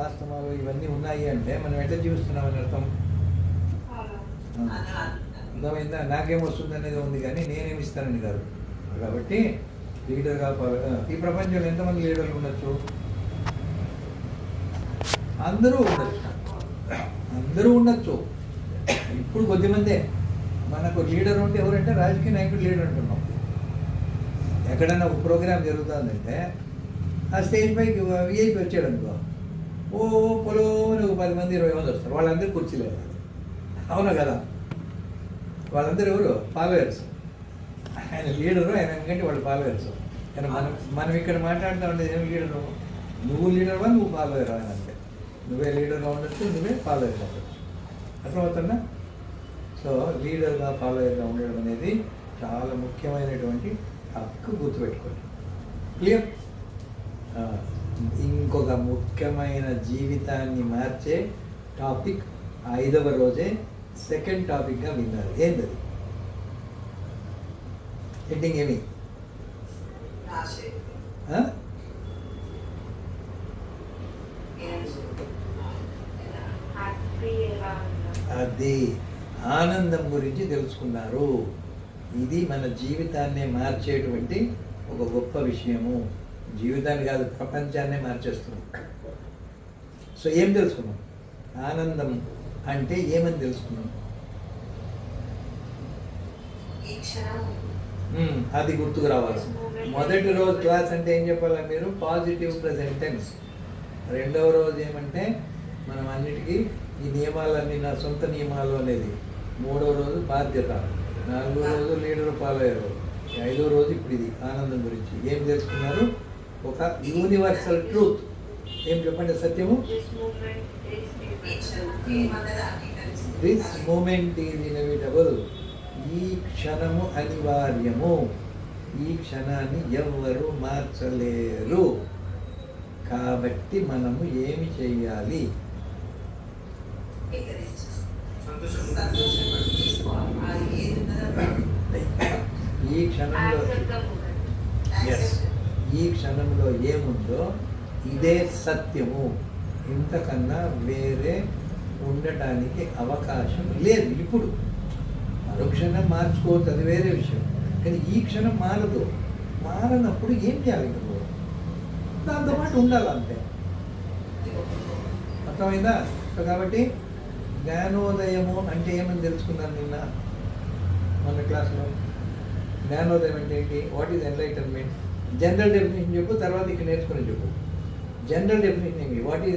ఆస్తమాలు ఇవన్నీ ఉన్నాయి అంటే మనం ఎట్లా జీవిస్తున్నామని అర్థం. అర్థమైందా? నాకేం వస్తుంది అనేది ఉంది కానీ నేనేమి ఇస్తానని కాదు. కాబట్టి లీడర్గా ఈ ప్రపంచంలో ఎంతమంది లీడర్లు ఉండొచ్చు? అందరూ ఉండొచ్చు. ఇప్పుడు కొద్దిమందే. మనకు లీడర్ ఉంటే ఎవరంటే రాజకీయ నాయకుడు లీడర్ అంటున్నాం. ఎక్కడైనా ఒక ప్రోగ్రామ్ జరుగుతుందంటే ఆ స్టేజ్ పైకి విఐపి వచ్చాడు అనుకో, పొలోని 10 మంది 20 మంది వస్తారు. వాళ్ళందరూ కుర్చీలేదు. అవునా కదా? వాళ్ళందరూ ఎవరు? ఫాలోయర్స్. ఆయన లీడరు, ఆయన ఎందుకంటే వాళ్ళు ఫాలోయర్స్. కానీ మనం ఇక్కడ మాట్లాడుతూ ఉండేది ఏం లీడరు? నువ్వు లీడర్వా, నువ్వు ఫాలోయర్ అని. అంటే నువ్వే లీడర్గా ఉండొచ్చు, నువ్వే ఫాలోయర్గా ఉండొచ్చు. అర్థమవుతుందా? సో లీడర్గా ఫాలోయర్గా ఉండడం అనేది చాలా ముఖ్యమైనటువంటి హక్కు, గుర్తుపెట్టుకోండి. క్లియర్? ఇంకొక ముఖ్యమైన జీవితాన్ని మార్చే టాపిక్ 5వ రోజే సెకండ్ టాపిక్గా విన్నారు. ఏంటది? హెడ్డింగ్ ఏమి? అది ఆనందం గురించి తెలుసుకున్నారు. ఇది మన జీవితాన్ని మార్చేటువంటి ఒక గొప్ప విషయము. జీవితాన్ని కాదు, ప్రపంచాన్నే మార్చేస్తున్నాం. సో ఏం తెలుసుకున్నాం? ఆనందం అంటే ఏమని తెలుసుకున్నాం? అది గుర్తుకు రావాలి. మొదటి రోజు క్లాస్ అంటే ఏం చెప్పాలి మీరు? Positive present tense. 2వ రోజు ఏమంటే మనం అన్నిటికీ ఈ నియమాలన్నీ నా సొంత నియమాలు అనేది. 3వ రోజు బాధ్యత. 4వ రోజు లీడర్ ఫాలోయర్. 5వ రోజు ఇప్పుడు ఇది ఆనందం గురించి. ఏం తెలుసుకున్నారు? ఒక యూనివర్సల్ ట్రూత్. ఏం చెప్పండి? సత్యము. This moment is inevitable. ఈ క్షణము అనివార్యము. ఈ క్షణాన్ని ఎవ్వరూ మార్చలేరు. కాబట్టి మనము ఏమి చేయాలి? ఈ క్షణంలో ఈ క్షణంలో ఏముందో ఇదే సత్యము. ఇంతకన్నా వేరే ఉండటానికి అవకాశం లేదు. ఇప్పుడు మరుక్షణం మార్చుకోవచ్చు, అది వేరే విషయం. కానీ ఈ క్షణం మారదు. మారనప్పుడు ఏం చేయాలి? నువ్వు దాంతోపాటు ఉండాలంతే. అర్థమైందా? కాబట్టి జ్ఞానోదయము అంటే ఏమని తెలుసుకున్నాను నిన్న మన క్లాస్లో. జ్ఞానోదయం అంటే ఏంటి? What is enlightenment? General definition చెప్పు, తర్వాత ఇక్కడ నేర్చుకుని చెప్పు. జనరల్ డెఫినేషన్ ఏంటి? What is